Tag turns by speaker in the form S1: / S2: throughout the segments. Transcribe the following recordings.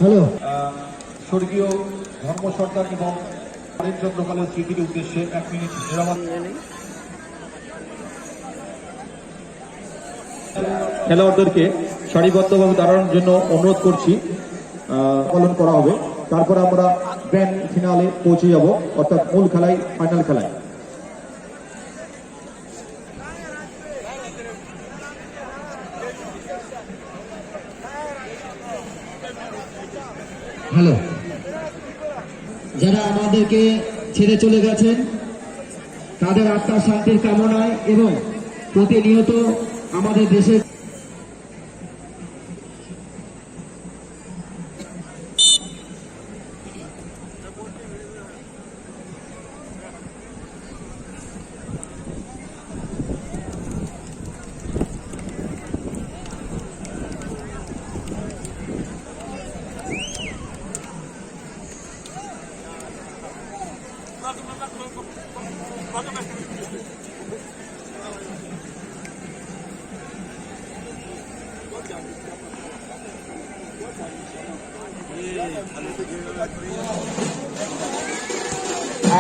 S1: Hello
S2: স্বর্গীয় ধর্ম সরকার এবং চন্দ্রকালের স্মৃতির উদ্দেশ্যে 1 মিনিট নিরাপদ খেলোয়াড়দেরকে সারিবদ্ধভাবে দাঁড়ানোর জন্য অনুরোধ করছি। পালন করা হবে, তারপর আমরা গ্র্যান্ড ফিনালে পৌঁছে যাব, অর্থাৎ মূল খেলায়, ফাইনাল খেলায়।
S1: হ্যালো, যারা আমাদেরকে ছেড়ে চলে গেছেন তাদের আত্মার শান্তির কামনায় এবং প্রতিনিয়ত আমাদের দেশের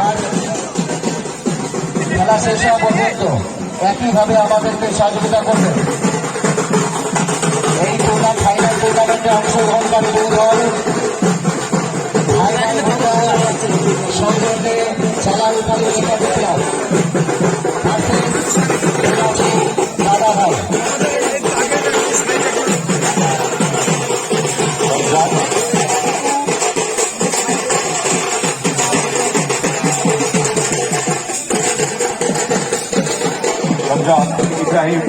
S1: আর খেলা শেষ হওয়া পর্যন্ত একইভাবে আমাদেরকে সহযোগিতা করবে। এই ফাইনাল টুর্নামেন্টে অংশগ্রহণকারী দুই দল ফাইনাল সৌজন্যে চালাউখালী একাডেমি ক্লাব দাদা ভাই
S2: रमजान इब्राहिम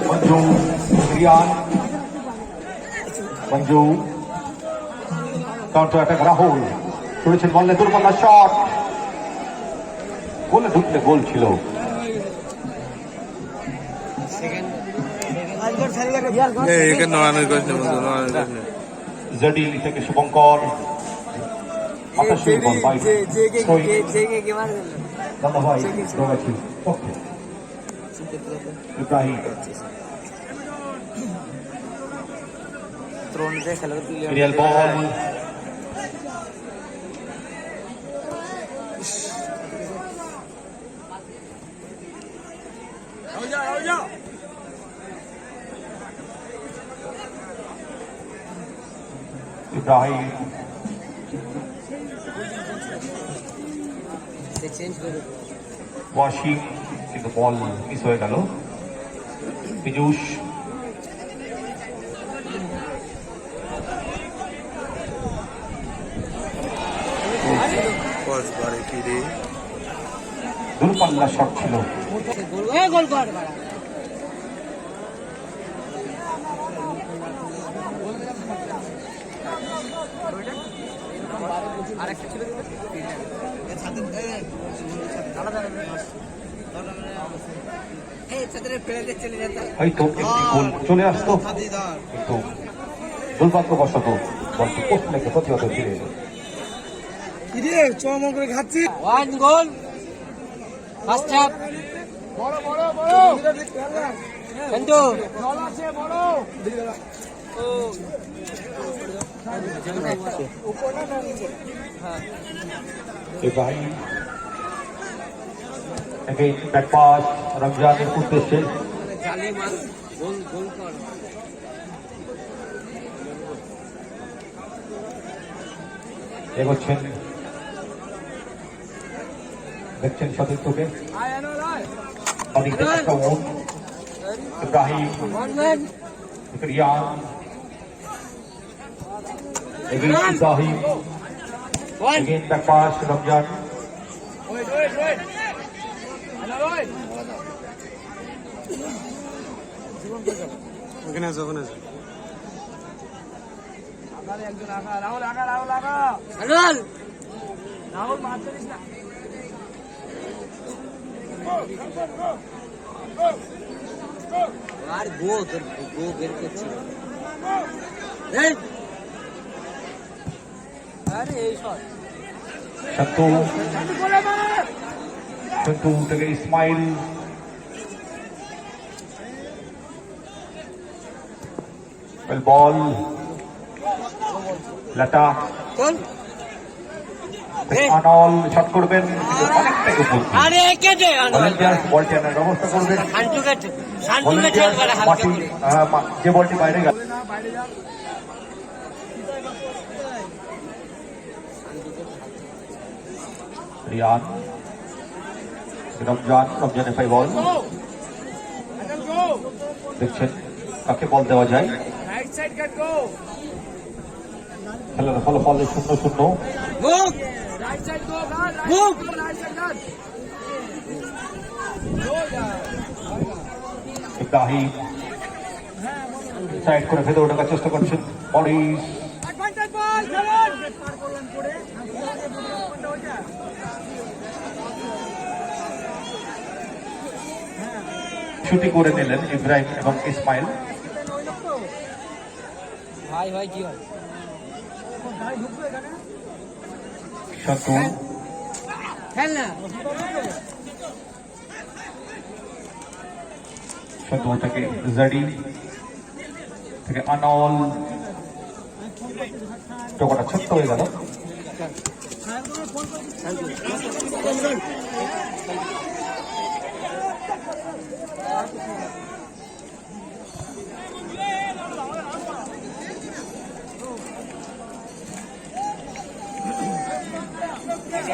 S2: मंजू रियान मंजू काउंटर अटैक राहुल করেছেন বললে দুর্বল শট, গোলে ঢুকলে গোল ছিল। জডিল থেকে Shubhankar Real ball. Ibrahim. Washing কিন্তু বল মিস হয়ে গেল। পীযূষ দূরপাল্লা শট ছিল। হয়তো একটি গোল চলে আসতো, কিন্তু দুর্ভাগ্যবশত বলটি পোস্ট লেগে প্রতিহত ফিরে এলো। Ibrahim again back pass রমজানের উদ্দেশ্যে এগোচ্ছেন, দেখছেন সতীর্থকে Ibrahim Riyan Ibrahim again back pass Ramzan
S3: আর গো বের করছিল। আরে এই শট
S2: সন্তু থেকে ইসমাইল
S4: Well, ball. Lata.
S3: কোন
S4: Anol shot করবেন অনেকটাই উপর
S3: আরে কে দে
S4: ভলেন্টিয়ার্স বলটি আনার ব্যবস্থা করবেন
S3: শান্তুকে
S4: ভলেন্টিয়ার্স
S3: ঠেলবে হালকা
S4: মাটি
S3: করে
S4: যে বলটি বাইরে গেল রিয়ান রমজানের 5 বল দেখছেন কাকে বল দেওয়া যায় খেলার ফলাফল 0-0
S3: মুভ মুভ
S4: ইব্রাহিম সাইড করে ভেতরে ঢোকার চেষ্টা করছেন মরিস ছুটি করে নিলেন ইব্রাহিম এবং ইসমাইল
S3: ভাই ভাই কি হয়
S4: সন্তু
S3: খেল না
S4: সন্তু থেকে জাডি থেকে আনল টোকাটা ছোট্ট হয়ে গেল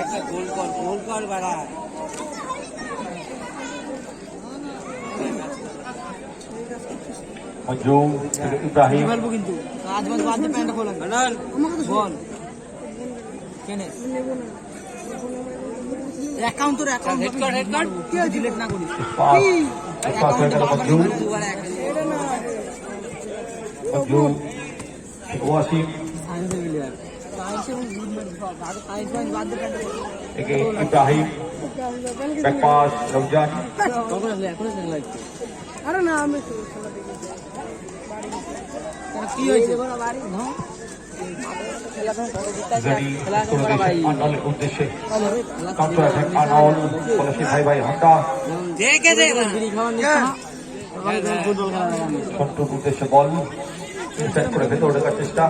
S3: একটা গোল কর বাড়া
S4: মঞ্জু থেকে ইব্রাহিম
S3: বলবো কিন্তু আজ বাদ বাদ প্যান্টটা খোলা বল কেনে অ্যাকাউন্ট তোর অ্যাকাউন্ট হেড কার্ড কি ডিলিট না করিস
S4: পাস হয়ে গেল মঞ্জু মঞ্জু ওয়াসিম থেকে ইব্রাহিম ব্যাক পাস রমজান
S5: আরে না আমি
S3: কি হয়েছে
S4: জাডি করে দিয়েছেন আনলের উদ্দেশ্যে কাউন্টার অ্যাটাক আনল পলাশী ভাই হান্ডা
S3: দেখে দে
S4: সন্টুর উদ্দেশ্যে বল ইনসাইড করে ভেতরে ঢোকার চেষ্টা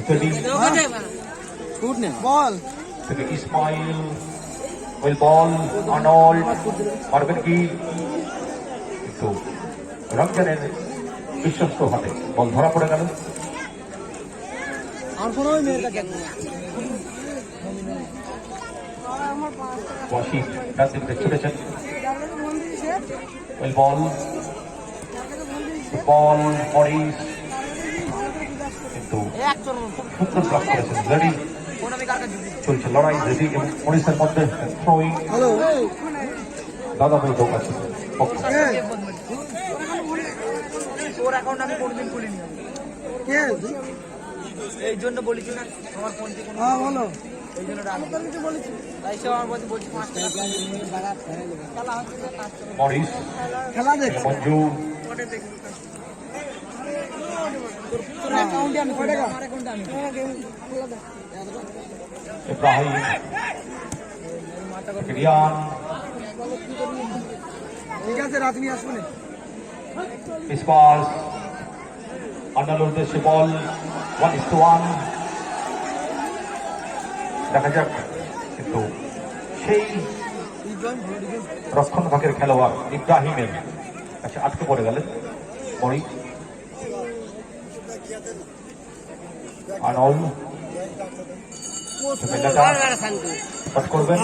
S4: জাডি
S5: বল
S4: থেকে ইসমাইল ওয়েল বল আর্নল্ড পারবেন কি কিন্তু রমজানের বিশ্বস্ত হাতে বল ধরা পড়ে গেল
S3: আর কোনো মেয়েটা কেন
S4: ওয়াসিম ডান দিকে ছুটেছেন ওয়েল বল বল মরিস কিন্তু সুন্দর ব্লক করেছেন জাডি চলছে লড়াই জাডি এবং মরিসের মধ্যে থ্রোয়িং দাদা ভাই ঢোকাচ্ছে
S3: তোর অ্যাকাউন্ট আমি কোনদিন খুলিনি এই জন্য বলেছি না আমার ফোন থেকে
S5: হ্যাঁ বলো
S3: এই জন্য বলেছি তাই সে আমার বলছি 5 টাকা খেলা হচ্ছে
S4: মরিস
S5: খেলা দেখ
S4: মঞ্জু
S3: তোর অ্যাকাউন্টে আমি খুলি আমার অ্যাকাউন্টে আমি
S4: ইব্রাহিম রিয়ান
S5: ঠিক আছে রাত নিয়ে আসবো না
S4: ইসপাস আন্ডার উদ্দেশ্যে বল 1-1 দেখা যাক কিন্তু সেই রক্ষণভাগের খেলোয়াড় ইব্রাহিমের কাছে আটকে পড়ে গেলেন মরি আনল পাস করবেন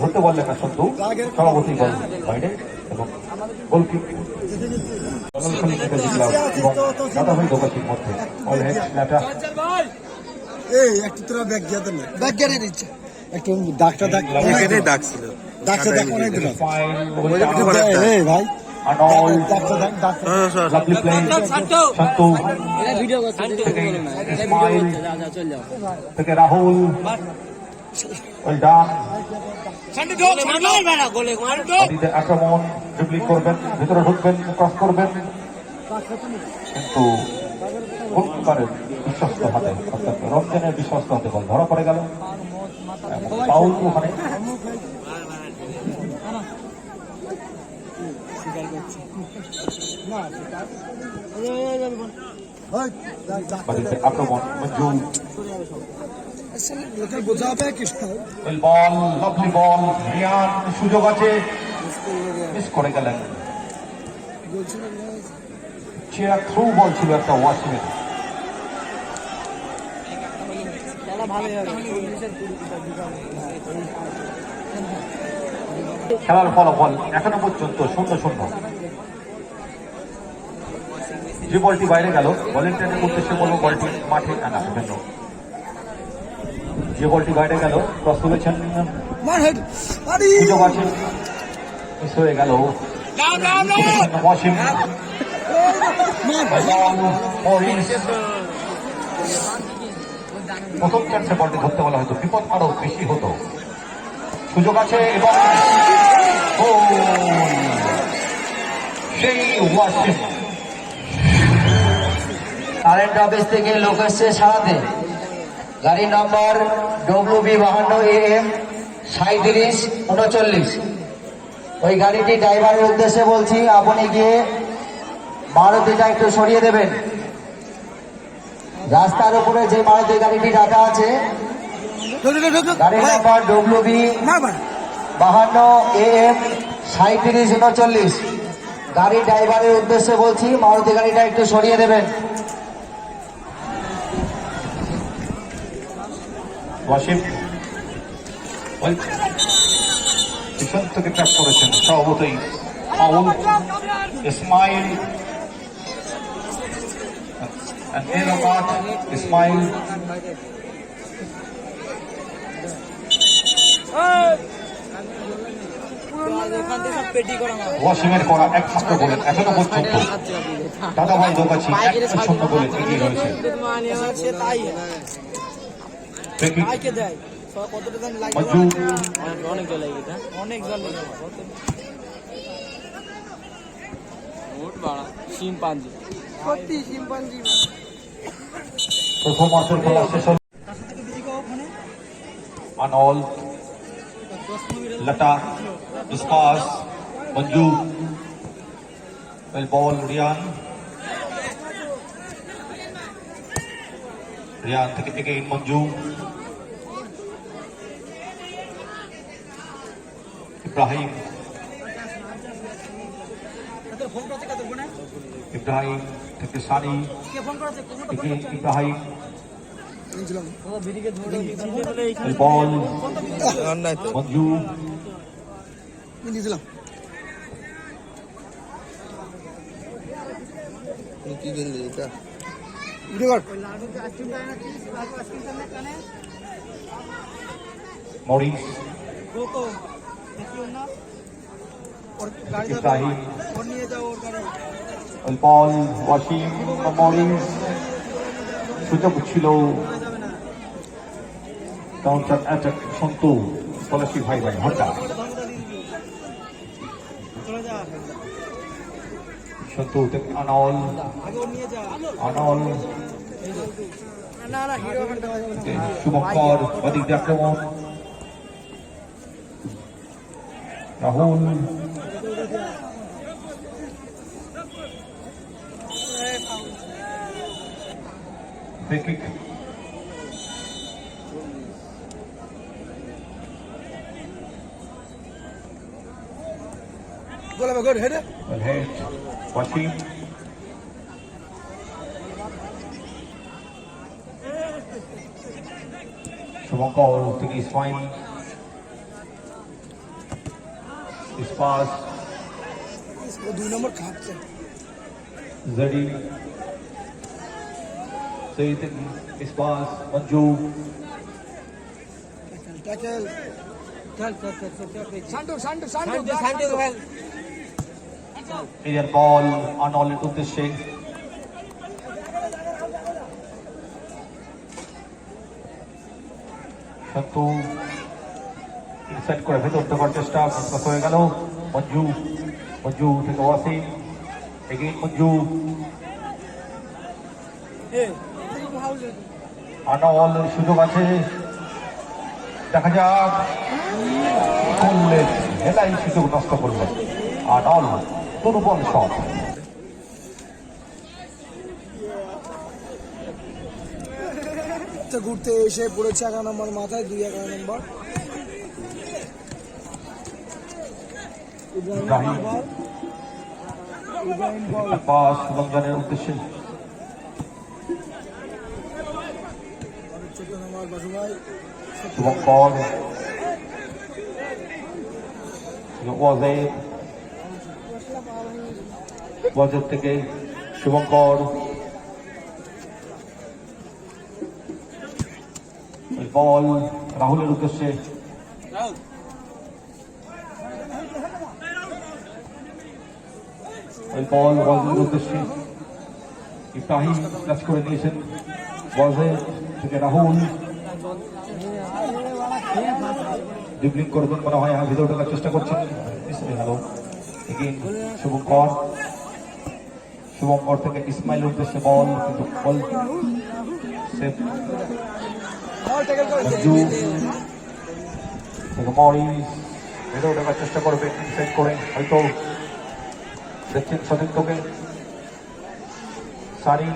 S4: ধরতে বললেন না সন্তু সভাপতি বল বাইরে এবং গোলকিপ এবং দাদাভাই দোকাশির মধ্যে অল হেড ল্যাটা
S5: এই একটু তোরা ব্যাগ গিয়ে দেন ব্যাগ গিয়ে দিচ্ছে একটু ডাক্তার এখানে ডাকছিল ডাক্তার অনেক দিন এই ভাই
S4: আনল
S5: doctor
S4: lovely play Santu
S3: video করতে
S4: থেকে ইসমাইল থেকে রাহুল ওয়েল ডান বাড়িতে আক্রমণ ড্রিবলিং করবেন ভিতরে ঢুকবেন ক্রস করবেন কিন্তু গোলকিপারের বিশ্বস্ত হাতে অর্থাৎ রমজানের বিশ্বস্ত হাতে বল ধরা পড়ে গেল ফাউল ওখানে বাড়িতে আক্রমণ মঞ্জু
S5: বোঝা হবে কি
S4: বল লাভলি বল রিয়ান সুযোগ আছে মিস করে গেলেন চেয়ার থ্রু বল ছিল একটা ওয়াশিংয়ের খেলার ফলাফল এখনো পর্যন্ত 0-0 যে বলটি বাইরে গেল ভলেন্টিয়ারের উদ্দেশ্যে বলবো বলটি মাঠে আনা জন্য যে বলটি বাইরে গেল ক্রস তুলেছেন সুযোগ আছে মিস হয়ে গেল ওয়াশিং প্রথম চান্সে বলটি ধরতে বলা হয়তো বিপদ আরো বেশি হতো সুযোগ আছে এবং সেই ওয়াশিং
S1: কারেন্ট অফিস থেকে লোক এসছে সারাতে গাড়ি নম্বর WB52AM 3739 ওই গাড়িটি ড্রাইভারের উদ্দেশ্যে বলছি আপনি গিয়ে মারুতিটা একটু সরিয়ে দেবেন রাস্তার উপরে যে মারুতি গাড়িটি রাখা আছে গাড়ি নম্বর WB52AM 3739 গাড়ি ড্রাইভারের উদ্দেশ্যে বলছি মারুতি গাড়িটা একটু সরিয়ে দেবেন
S4: ওয়াশিম পিছন থেকে ট্র্যাপ করেছেন স্বভাবতই ফাউল ইসমাইল ইসমাইল ওয়াশিমের করা একমাত্র গোলের এখনো পর্যন্ত দাদাভাই দোকাছি 1-0 গোলে এগিয়ে রয়েছে মঞ্জু প্রথম অর্থের খেলা শেষ হল আনল লতা ডিসপাস মঞ্জু বল রিয়ান থেকে এগেইন মঞ্জু ইব্রাহিম থেকে সানি ইব্রাহিম বল মঞ্জু মরিস ইব্রাহিম বল ওয়াসিম মরিস সুযোগ ছিল কাউন্টার অ্যাটাক সন্তু পলাশি ভাই হঠাৎ সন্তু থেকে আনল শুভঙ্কর অধিক আক্রমণ Rahul free kick
S5: good head
S4: well hit Washim Shubhankar থেকে ইসমাইল ইসপাস
S5: इसको 2 नंबर खाते
S4: Zedi Sayyid Ispas Manju
S5: tackle
S3: Sandu
S4: Clear ball Arnold উদ্দেশ্যে সন্তু ইনসাইড করে ভেতর ঢোকার চেষ্টা মিস হয়ে গেল মঞ্জু থেকে ওয়াসিম এগেইন মঞ্জু আনোয়াল সুযোগ আছে দেখা যাক হেলাই সুযোগ নষ্ট করলেন আনোয়াল দুর্বল শট।
S5: ঘুরতে এসে পড়েছে 11 নম্বর মাথায় 2-11 নম্বর
S4: ইব্রাহিম পাস রমজানের উদ্দেশ্যে।
S5: 14 নম্বর বাসু ভাই
S4: শুভঙ্কর ওয়াজেদ থেকে শুভঙ্কর বল রাহুলের উদ্দেশ্যে। ওই বল ওয়াজেদের উদ্দেশ্যে। ইব্রাহিম ক্লাস করে নিয়েছেন ওয়াজেদ থেকে রাহুল। ড্রিবলিং করবেন মনে হয়, ভিতরে ঢোকার চেষ্টা করছেন। হ্যালো শুভঙ্কর, শুভঙ্কর থেকে ইসমাইলের উদ্দেশ্যে বল, কিন্তু বল সেভ। মরিস ভেতরে ঢোকার চেষ্টা করবেন ইনসাইড করে, হয়তো দেখছেন সতীর্থকে। সারি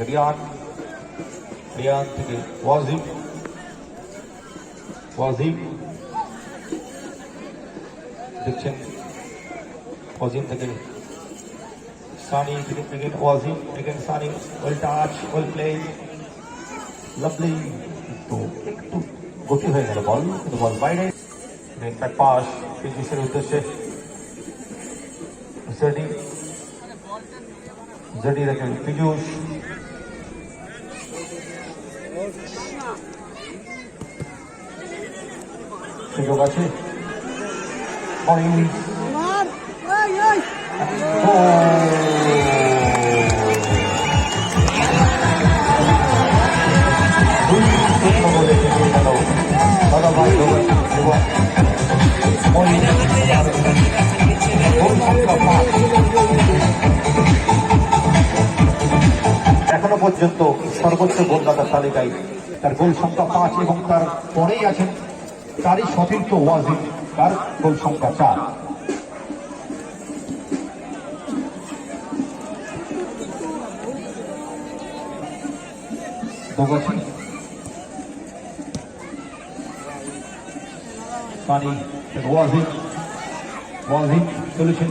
S4: রিয়ান, রিয়ান থেকে ওয়াজিব, ওয়াজিব দেখছেন ওয়াজিব থেকে সানি, again ওয়াজিব, again Sunny, well touch, well play, lovely। তো একটু গতি হয়ে গেল বল, কিন্তু বল বাইরে। ব্যাক পাস ফিজিক্সের উদ্দেশ্যে। জেডি, জেডি দেখেন ফিজুস, সুযোগ আছে। এখনো পর্যন্ত সর্বোচ্চ গোলদাতার তালিকায় তার গোল সংখ্যা 5 এবং তার পরেই আছেন তারই সতীর্থ ওয়াজিদ, তার গোল সংখ্যা 4। সানি ওয়াজিদ, ওয়াজিদ চলেছেন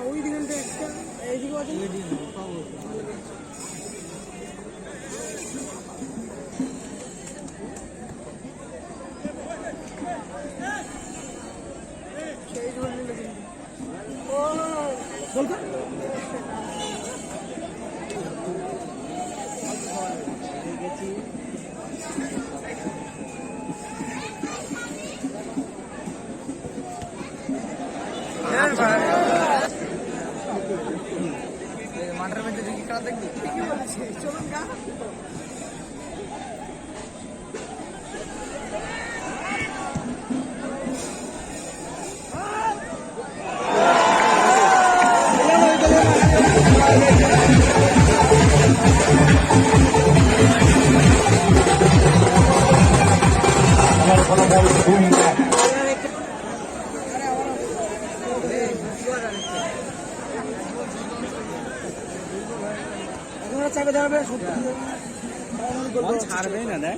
S3: ওই দিকে এইদিকে আছে। মাঠের মধ্যে ঢুকি খেলা দেখবি, ঠিকই বলেছে, চলুন গা। চাপে দাঁড়াবে, ছাড়বেই না দেখ।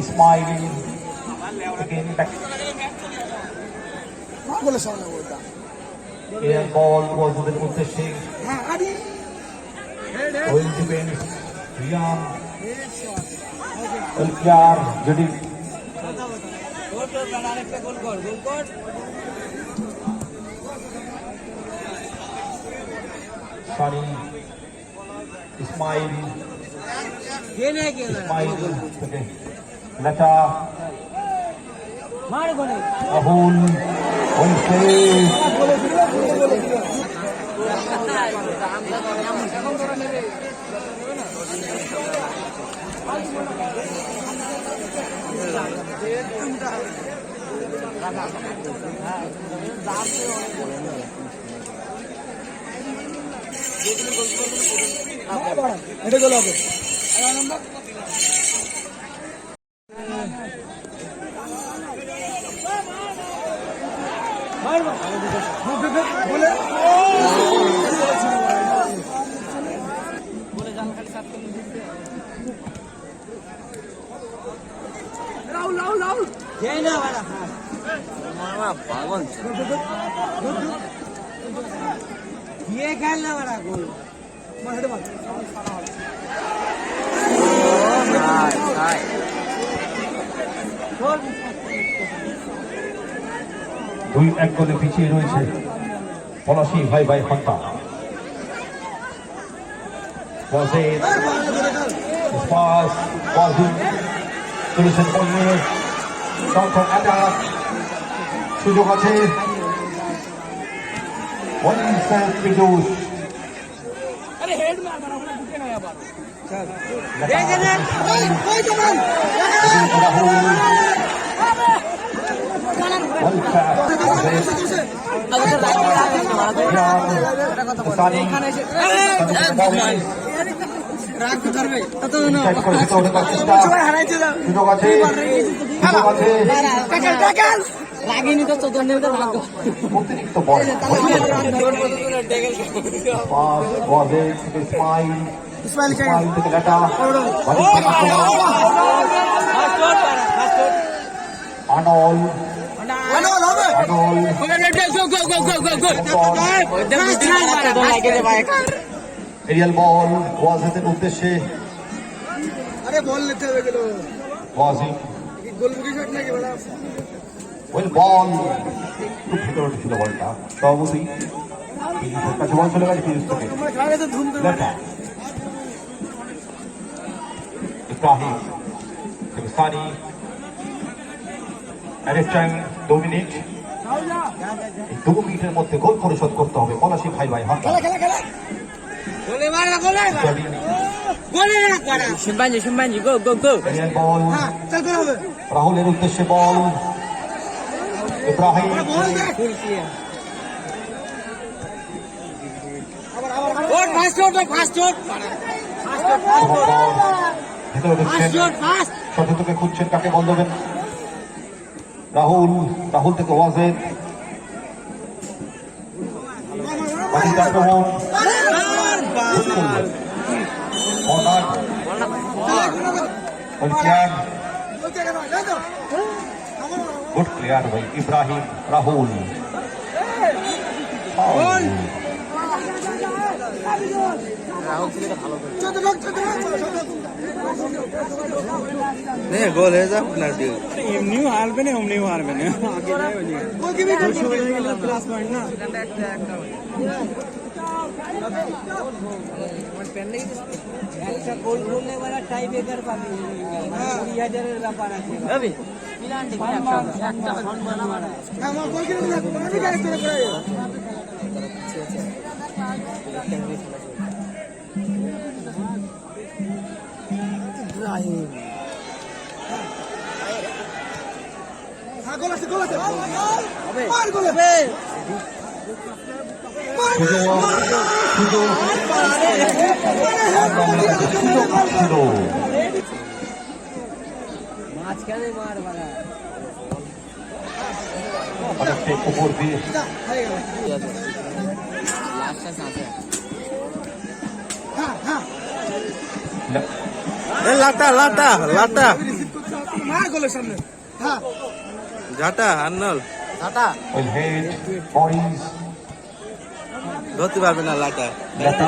S4: ইসমাইল বল ওয়াজিদের উদ্দেশ্যে। Well defence Rian, LPR JD, Sunny, Ismail, Ismail থেকে লতা, রাহুল,
S5: এটা গেল হবে
S3: ये खेल ना बड़ा गोल
S4: দুই এক গোলে পিছিয়ে রয়েছে পলাশী ভাই ভাই হন্তা তুলেছেন বললে সংখ্যক অ্যাটাক সুযোগ আছে সুযোগ আছে
S3: রাগিনি তো
S4: অতিরিক্ত বল ইসমাইল থেকে লেটা আনল এরিয়াল বল ওয়াজিদের উদ্দেশ্যে
S5: আরে বল নিতে হবে গেল
S4: ওয়াজিদ
S5: গোল মুখে শট নাকি বড়
S4: ওয়েল বল খুব ভিতরে ছিল বলটা সভাপতি কাছে বল চলে গেছে ফিরিস থেকে
S5: তোমরা খাবে তো ধুম ধুম
S4: লেটা ইব্রাহিম থেকে সানি অ্যারেস্ট টাইম 2 মিনিট এই 2 মিনিটের মধ্যে গোল পরিশোধ করতে হবে পলাশী ভাই ভাই হাত
S5: খেলা
S3: গোলে মারা গোলে গোলে না করা শিম্পাঞ্জি গো
S4: বল
S5: হ্যাঁ চল করে হবে
S4: রাহুলের উদ্দেশ্যে বল ইব্রাহিম
S5: বল দে
S3: ফুল ক্লিয়ার
S5: আবার
S3: ওর ফাস্ট শট
S4: ভেতরে ঢুকছেন
S3: ফাস্ট
S4: শতকে খুঁজছেন কাকে বল দেবেন রাহুল থেকে ওয়াজেদ বাকি আক্রমণ गुड प्लेयर भाई इब्राहिम राहुल
S5: গোল হয়ে যাক না দিও
S3: এমনিও হারবে না অমনিও হারবে না আগে যাই বলি
S5: গোল কি বিকেট
S3: প্লাস পয়েন্ট না একটা গোল করলে বলা টাই ব্রেকার পাবে 20000 এর ব্যাপার আছে রবি পিলান্টি একটা ফোন বানা মারা
S5: আমার গোল কি না আমি গাইস করে করে ইব্রাহিম হ্যাঁ গোল আছে হবে মার গোল হবে
S3: মাঝখানে মার বাড়া
S4: অনেকটা উপর দিয়ে
S3: লাস্টটা সাথে
S5: লাটা মার গোলের সামনে হ্যাঁ
S6: ঝাঁটা আন্নল
S3: টাটা
S4: ওই হেড বডিজ
S6: ধরতে পারবে না লাটা
S4: লেটা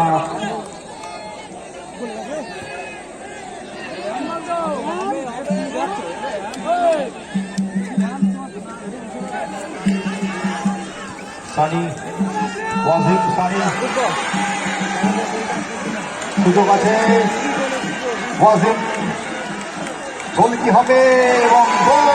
S4: সানি ওয়াজিদ সানি সুযোগ আছে ওয়াজিদ গোল কি হবে এবং গোল